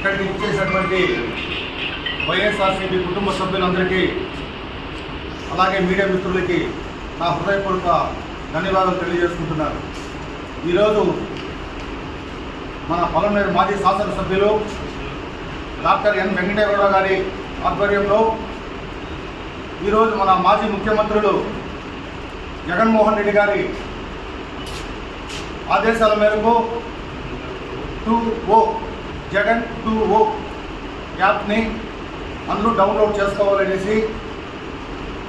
ఇక్కడికి ఇచ్చేసినటువంటి వైఎస్ఆర్సీపీ కుటుంబ సభ్యులందరికీ అలాగే మీడియా మిత్రులకి నా హృదయపూర్వక ధన్యవాదాలు తెలియజేసుకుంటున్నాను. ఈరోజు మన పొలంనేరు మాజీ శాసనసభ్యులు డాక్టర్ ఎన్ వెంకటేగౌడ గారి ఆధ్వర్యంలో ఈరోజు మన మాజీ ముఖ్యమంత్రులు జగన్మోహన్ రెడ్డి గారి ఆదేశాల మేరకు 2O జగన్ 2O యాప్ని అందరూ డౌన్లోడ్ చేసుకోవాలనేసి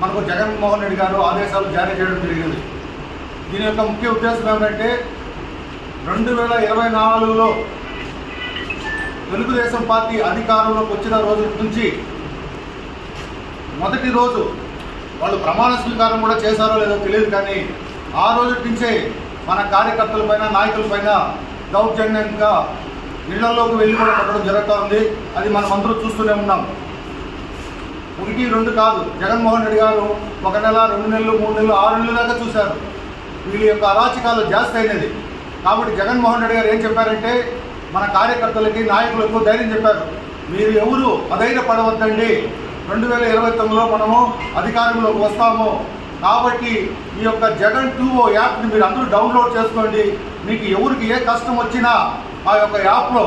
మనకు జగన్మోహన్ రెడ్డి గారు ఆదేశాలు జారీ చేయడం జరిగింది. దీని యొక్క ముఖ్య ఉద్దేశం ఏమిటంటే 2024లో తెలుగుదేశం పార్టీ అధికారంలోకి వచ్చిన రోజు నుంచి మొదటి రోజు వాళ్ళు ప్రమాణ స్వీకారం కూడా చేశారో లేదో తెలియదు, కానీ ఆ రోజు నుంచే మన కార్యకర్తలపైన నాయకులపైన దౌర్జన్యంగా ఇళ్లలోకి వెళ్ళి కూడా కొట్టడం జరుగుతూ ఉంది. అది మనం అందరూ చూస్తూనే ఉన్నాం. 1, 2 కాదు, జగన్మోహన్ రెడ్డి గారు 1 నెల, 2 నెలలు, 3 నెలలు, 6 నెలల దాకా చూశారు. వీళ్ళ యొక్క అరాచకాలు జాస్తి అయినది. కాబట్టి జగన్మోహన్ రెడ్డి గారు ఏం చెప్పారంటే మన కార్యకర్తలకి నాయకులకు ధైర్యం చెప్పారు, మీరు ఎవరు అధైర్యపడవద్దండి, 2029లో మనము అధికారంలోకి వస్తాము. కాబట్టి ఈ యొక్క జగన్ 2O యాప్ని మీరు అందరూ డౌన్లోడ్ చేసుకోండి. మీకు ఎవరికి ఏ కష్టం వచ్చినా ఆ యొక్క యాప్లో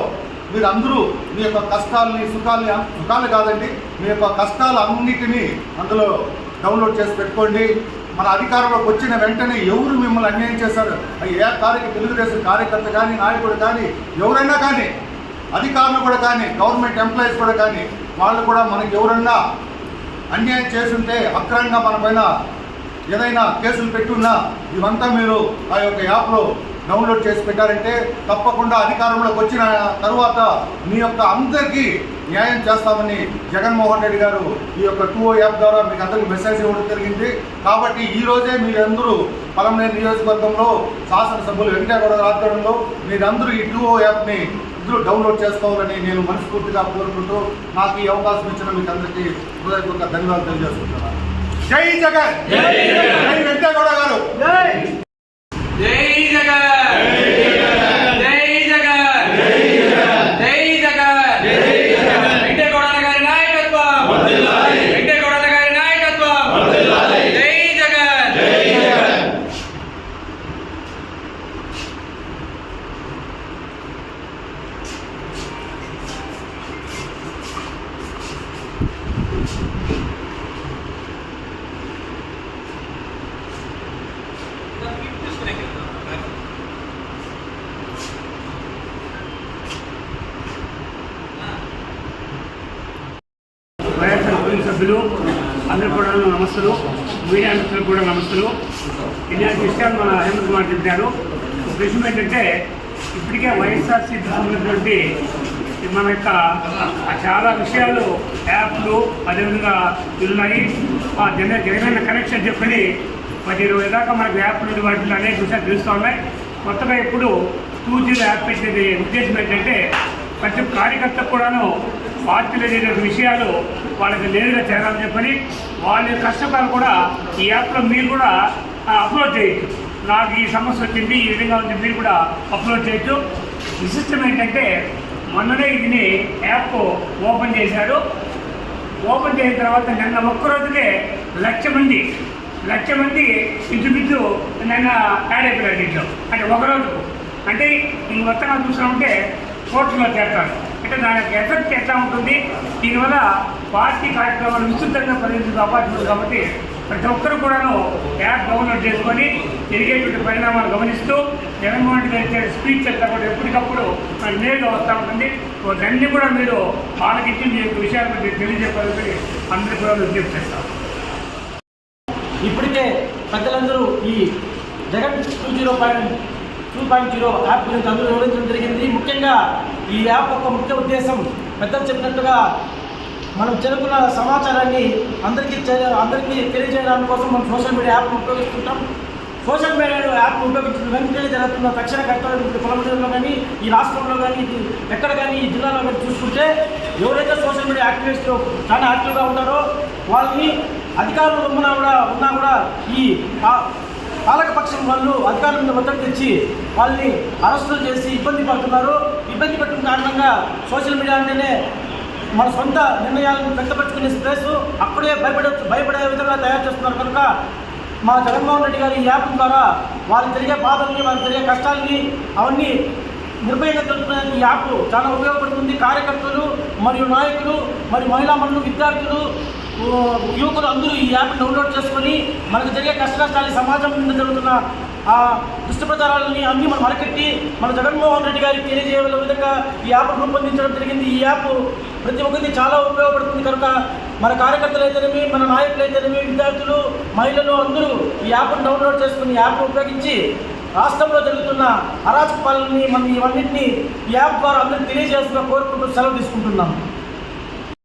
మీరు అందరూ మీ యొక్క కష్టాలని సుఖాలు కాదండి, మీ యొక్క కష్టాలన్నిటినీ అందులో డౌన్లోడ్ చేసి పెట్టుకోండి. మన అధికారంలోకి వచ్చిన వెంటనే ఎవరు మిమ్మల్ని అన్యాయం చేశారు, తెలుగుదేశం కార్యకర్త కానీ, నాయకుడు కానీ, ఎవరైనా కానీ, అధికారులు కూడా కానీ, గవర్నమెంట్ ఎంప్లాయీస్ కూడా కానీ, వాళ్ళు కూడా మనకి ఎవరన్నా అన్యాయం చేస్తుంటే అక్రమంగా మన పైన ఏదైనా కేసులు పెట్టున్నా ఇవంతా మీరు ఆ యొక్క యాప్లో డౌన్లోడ్ చేసి పెట్టారంటే తప్పకుండా అధికారంలోకి వచ్చిన తర్వాత మీ యొక్క అందరికీ న్యాయం చేస్తామని జగన్మోహన్ రెడ్డి గారు ఈ యొక్క 2O యాప్ ద్వారా మీకు అందరికీ మెసేజ్ ఇవ్వడం జరిగింది. కాబట్టి ఈరోజే మీరందరూ పొలంనేరు నియోజకవర్గంలో శాసనసభ్యులు వెంకటేగౌడ ఆధ్వర్యంలో మీరందరూ ఈ 2O యాప్ని డౌన్లోడ్ చేసుకోవాలని నేను మనస్ఫూర్తిగా కోరుకుంటూ నాకు ఈ అవకాశం ఇచ్చిన మీకు అందరికీ హృదయపూర్వక ధన్యవాదాలు తెలియజేస్తున్నాను. జై జగన్, జై వెంకటేగౌడ గారు, జై జగన్, జై జగన్, జై జగన్, వెంకటేగౌడ గారి నాయకత్వం, వెంకటేగౌడ గారి నాయకత్వం, జై జగన్, జై జగన్. సభ్యులు అందరూ కూడా నమస్తులు, మీడియా మిత్రులకు కూడా నమస్తులు. ఇలాంటి విషయాలు మన హేమంత్ కుమార్ చెప్పారు. ఒక విషయం ఏంటంటే ఇప్పటికే వైఎస్ఆర్సీపీ సంబంధించినటువంటి మన యొక్క చాలా విషయాలు యాప్లు అదేవిధంగా ఉన్నాయి. జగనన్న కనెక్షన్ చెప్పని 10-20 దాకా మనకు యాప్లు వాటిలో అనేక విషయాలు తెలుస్తూ ఉన్నాయి. కొత్తగా ఇప్పుడు 2G యాప్ పెట్టేది ఉద్దేశం ఏంటంటే ప్రతి కార్యకర్తకు కూడాను పార్టీలో జరిగిన విషయాలు వాళ్ళకి నేరుగా చేరాలని చెప్పని వాళ్ళ కష్టకాలు కూడా ఈ యాప్లో మీరు కూడా అప్లోడ్ చేయొచ్చు. నాకు ఈ సమస్య వచ్చింది, ఈ విధంగా ఉంది, మీరు కూడా అప్లోడ్ చేయొచ్చు. విశిష్టం ఏంటంటే మొన్ననే ఇది యాప్ ఓపెన్ చేశారు. ఓపెన్ చేసిన తర్వాత నిన్న ఒక్కరోజుకే 1,00,000 మంది ఇంచుమించు నిన్న యాడ్ అయిపోయారు దీంట్లో. అంటే ఒకరోజు అంటే ఇంక మొత్తంగా చూసామంటే కోర్టులో చేస్తారు. అంటే దానికి ఎఫెక్ట్ ఎట్లా ఉంటుంది, దీనివల్ల పార్టీ కార్యక్రమాలు విస్తృతంగా పరిగణించే అవకాశం ఉంది. కాబట్టి ప్రతి ఒక్కరు కూడాను యాప్ డౌన్లోడ్ చేసుకొని జరిగేటువంటి పరిణామాలు గమనిస్తూ జగన్మోహన్ రెడ్డి గారి ఇచ్చే స్పీచ్ అంతా కూడా ఎప్పటికప్పుడు మనకు నేరుగా వస్తూ ఉంటుంది. దాన్ని కూడా మీరు ఆలోచించి మీ యొక్క విషయాలు మీరు తెలియజేయాలని అందరూ కూడా విజ్ఞప్తి చేస్తారు. ఇప్పటికే ప్రజలందరూ ఈ జగన్ 2.0 యాప్ గురించి అందరూ వివరించడం జరిగింది. ముఖ్యంగా ఈ యాప్ యొక్క ముఖ్య ఉద్దేశం పెద్దలు చెప్పినట్టుగా మనం చెరుకున్న సమాచారాన్ని అందరికీ తెలియజేయడానికి కోసం మనం సోషల్ మీడియా యాప్ను ఉపయోగిస్తుంటాం. సోషల్ మీడియా యాప్ను ఉపయోగించిన వెంటనే జరుగుతున్న తక్షణ కర్తవ్యం పొలంనేరులో కానీ, ఈ రాష్ట్రంలో కానీ, ఎక్కడ కానీ, ఈ జిల్లాలో కానీ చూసుకుంటే ఎవరైతే సోషల్ మీడియా యాక్టివిస్టులు చాలా యాక్టివ్గా ఉన్నారో వాళ్ళని అధికారులు ఉన్నా కూడా ఈ పాలకపక్షం వాళ్ళు అధికారుల మీద ఒత్తిడి తెచ్చి వాళ్ళని అరెస్టులు చేసి ఇబ్బంది పడుతున్నారు. ఇబ్బంది పెట్టిన కారణంగా సోషల్ మీడియా అంటేనే మన సొంత నిర్ణయాలను వ్యక్తపరచుకునే స్పేస్ అక్కడే భయపడే విధంగా తయారు చేస్తున్నారు కనుక మా జగన్మోహన్ రెడ్డి గారి ఈ యాప్ ద్వారా వాళ్ళు జరిగే బాధల్ని వాళ్ళు జరిగే కష్టాలని అవన్నీ నిర్భయంగా తెలుపుతున్న ఈ యాప్ చాలా ఉపయోగపడుతుంది. కార్యకర్తలు మరియు నాయకులు మరియు మహిళా మనులు విద్యార్థులు యువకులు అందరూ ఈ యాప్ డౌన్లోడ్ చేసుకొని మనకు జరిగే కష్టాలు సమాజం మీద జరుగుతున్న ఆ దుష్టప్రచారాలని అన్నీ మనం అరకెట్టి మన జగన్మోహన్ రెడ్డి గారికి తెలియజేయగల విధంగా ఈ యాప్ రూపొందించడం జరిగింది. ఈ యాప్ ప్రతి ఒక్కరికి చాలా ఉపయోగపడుతుంది కనుక మన కార్యకర్తలు అయితేనేమి మన నాయకులు అయితేనేమి విద్యార్థులు మహిళలు అందరూ ఈ యాప్ను డౌన్లోడ్ చేసుకుని యాప్ను ఉపయోగించి రాష్ట్రంలో జరుగుతున్న అరాచక పాలనని మనం ఇవన్నింటినీ ఈ యాప్ ద్వారా అందరికీ తెలియజేస్తున్నా కోరుకుంటూ సెలవు తీసుకుంటున్నాం.